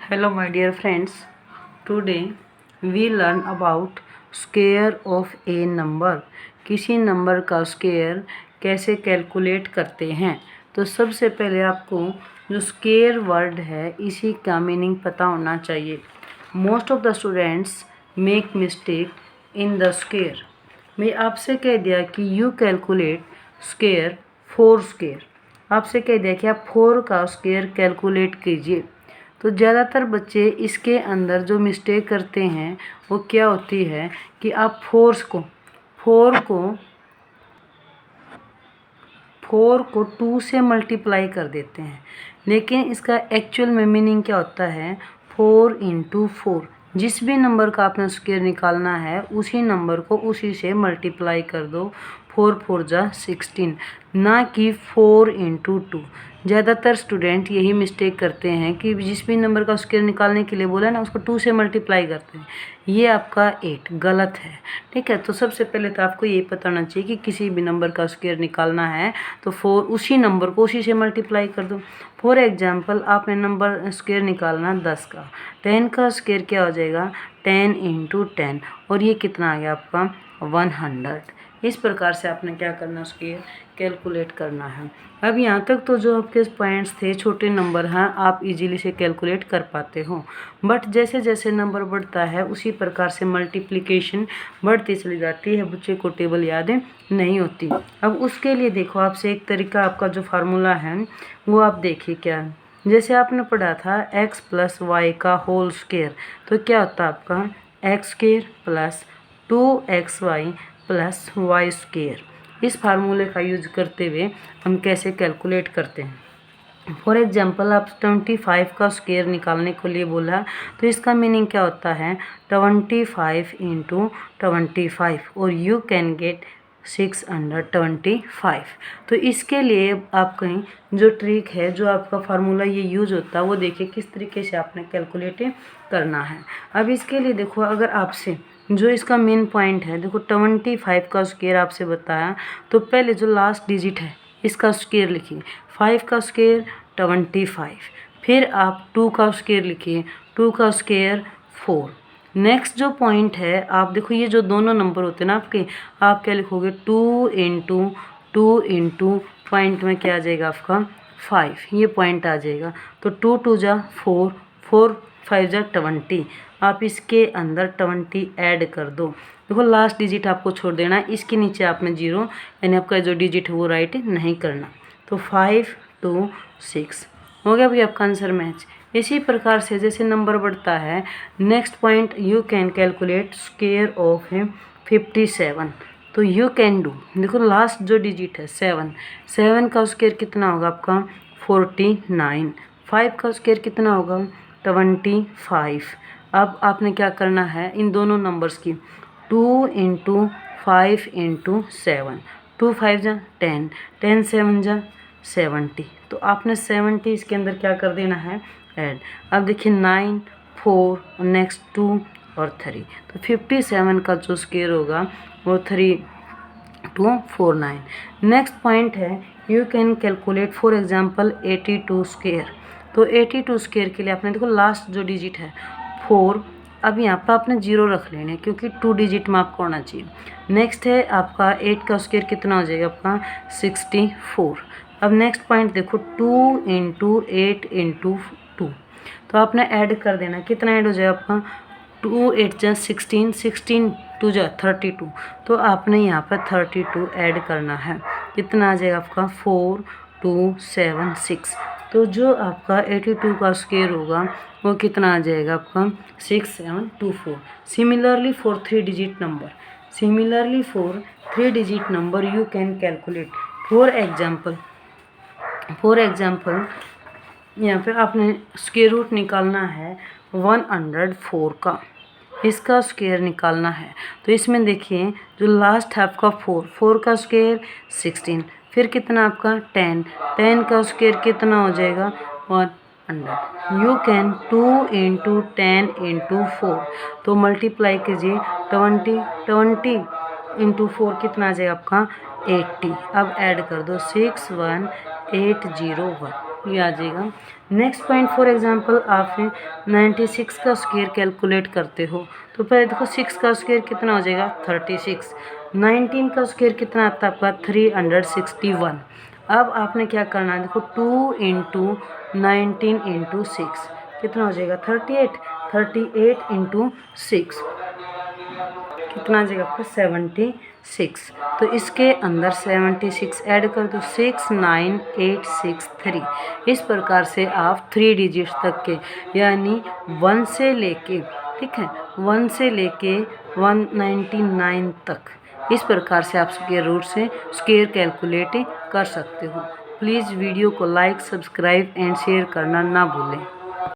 Hello my dear friends, today we learn about square of a number। किसी number का square कैसे calculate करते हैं। तो सबसे पहले आपको जो स्क्वायर वर्ड है इसी का मीनिंग पता होना चाहिए। Most of the students make mistake in the square. मैं आपसे कह दिया कि यू कैलकुलेट स्क्वायर 4 स्क्वायर, आपसे कह दिया कि आप 4 का स्क्वायर कैलकुलेट कीजिए। तो ज़्यादातर बच्चे इसके अंदर जो मिस्टेक करते हैं वो क्या होती है कि आप फोर को 2 से मल्टीप्लाई कर देते हैं, लेकिन इसका एक्चुअल में मीनिंग क्या होता है 4 इंटू 4। जिस भी नंबर का आपने स्क्वायर निकालना है उसी नंबर को उसी से मल्टीप्लाई कर दो। 4 4 जा 16, ना कि 4 इंटू 2। ज़्यादातर स्टूडेंट यही मिस्टेक करते हैं कि जिस भी नंबर का स्क्वायर निकालने के लिए बोला ना उसको 2 से मल्टीप्लाई करते हैं। ये आपका 8 गलत है। ठीक है, तो सबसे पहले तो आपको ये पता होना चाहिए कि किसी भी नंबर का स्क्वायर निकालना है तो 4 उसी नंबर को उसी से मल्टीप्लाई कर दो। फॉर एग्जांपल आपने नंबर स्क्वायर निकालना 10 का, 10 का स्क्वायर क्या हो जाएगा 10 इंटू 10, और ये कितना आ गया आपका 100। इस प्रकार से आपने क्या करना स्क्वायर कैलकुलेट करना है। अब यहाँ तक तो जो आपके पॉइंट्स थे छोटे नंबर हैं आप इजीली से कैलकुलेट कर पाते हो, बट जैसे जैसे नंबर बढ़ता है उसी प्रकार से मल्टीप्लिकेशन बढ़ती चली जाती है, बच्चे को टेबल याद नहीं होती। अब उसके लिए देखो आपसे एक तरीका, आपका जो फार्मूला है वो आप देखिए क्या है। जैसे आपने पढ़ा था x प्लस वाई का होल स्क्वायर, तो क्या होता है आपका x square plus 2xy plus y square. इस फार्मूले का यूज करते हुए हम कैसे कैलकुलेट करते हैं। फॉर एग्जांपल आप 25 का स्क्वायर निकालने के लिए बोला, तो इसका मीनिंग क्या होता है 25 इंटू 25, और यू कैन गेट 625। तो इसके लिए आप कहीं जो ट्रिक है, जो आपका फार्मूला ये यूज होता है वो देखिए किस तरीके से आपने कैलकुलेट करना है। अब इसके लिए देखो, अगर आपसे जो इसका मेन पॉइंट है, देखो 25 का स्क्वायर आपसे बताया, तो पहले जो लास्ट डिजिट है इसका स्क्वायर लिखिए। 5 का स्क्वायर 25, फिर आप 2 का स्क्वायर लिखिए, 2 का स्क्वायर 4। नेक्स्ट जो पॉइंट है आप देखो, ये जो दोनों नंबर होते हैं ना आपके, आप क्या लिखोगे 2 इंटू पॉइंट में क्या आ जाएगा आपका 5, ये पॉइंट आ जाएगा। तो 2 2 जा 4, 4 5 जा 20, आप इसके अंदर 20 ऐड कर दो। देखो लास्ट डिजिट आपको छोड़ देना है, इसके नीचे आपने 0 यानी आपका जो डिजिट है वो राइट नहीं करना। तो 5 2 6 हो गया भाई आपका आंसर मैच। इसी प्रकार से जैसे नंबर बढ़ता है, next point you can calculate square of 57। तो यू कैन डू, देखो लास्ट जो डिजिट है 7, 7 का स्क्वायर कितना होगा आपका 49, 5 का स्क्वायर कितना होगा 25। अब आपने क्या करना है इन दोनों नंबर्स की 2 इंटू 5 इंटू 7, 2 5 जा 10, 10 7 जा 70, तो आपने 70 इसके अंदर क्या कर देना है ऐड। अब देखिए 9 4 नेक्स्ट 2 और 3, तो 57 का जो स्क्वायर होगा वो 3249। नेक्स्ट पॉइंट है you can calculate for example 82 square. तो 82 स्क्वायर के लिए आपने देखो लास्ट जो डिजिट है 4, अब यहाँ पर आपने 0 रख लेने क्योंकि 2 डिजिट में आपको होना चाहिए। नेक्स्ट है आपका 8 का स्क्वायर कितना हो जाएगा आपका 64। अब नेक्स्ट पॉइंट देखो 2 इंटू 8 इंटू 2, तो आपने ऐड कर देना, कितना ऐड हो जाएगा आपका 2 8 जा 16, 16 2 जा 32, तो आपने यहाँ पर 32 ऐड करना है। कितना आ जाएगा आपका 4276। तो जो आपका 82 का स्क्वायर होगा वो कितना आ जाएगा आपका 6724। Similarly for 3 digit number you can calculate. For example यहाँ पे आपने स्क्वायर रूट निकालना है 104 का, इसका स्क्वायर निकालना है। तो इसमें देखिए जो लास्ट है आपका 4 का स्क्वायर 16, फिर कितना आपका 10, 10 का स्क्वायर कितना हो जाएगा 100। यू कैन 2 इंटू 10 इंटू 4, तो मल्टीप्लाई कीजिए 20 इंटू 4 कितना आ जाएगा आपका 80। अब ऐड कर दो 61801। ये आ जाएगा। नेक्स्ट पॉइंट, फॉर एग्जांपल आप 96 का स्क्वायर कैलकुलेट करते हो तो पहले देखो 6 का स्क्वायर कितना हो जाएगा 36, 19 का स्क्वायर कितना आता है आपका 361। अब आपने क्या करना है, देखो 2 इंटू 19 इंटू 6 कितना हो जाएगा 38, 38 इंटू 6 कितना आ जाएगा आपका 76। तो इसके अंदर 76 ऐड कर दो, 69863। इस प्रकार से आप 3 डिजिट्स तक के यानी 1 से लेके, ठीक है, 1 से लेके 199 तक इस प्रकार से आप स्क्वायर रूट से स्क्वायर कैलकुलेट कर सकते हो। प्लीज़ वीडियो को लाइक, सब्सक्राइब एंड शेयर करना ना भूलें।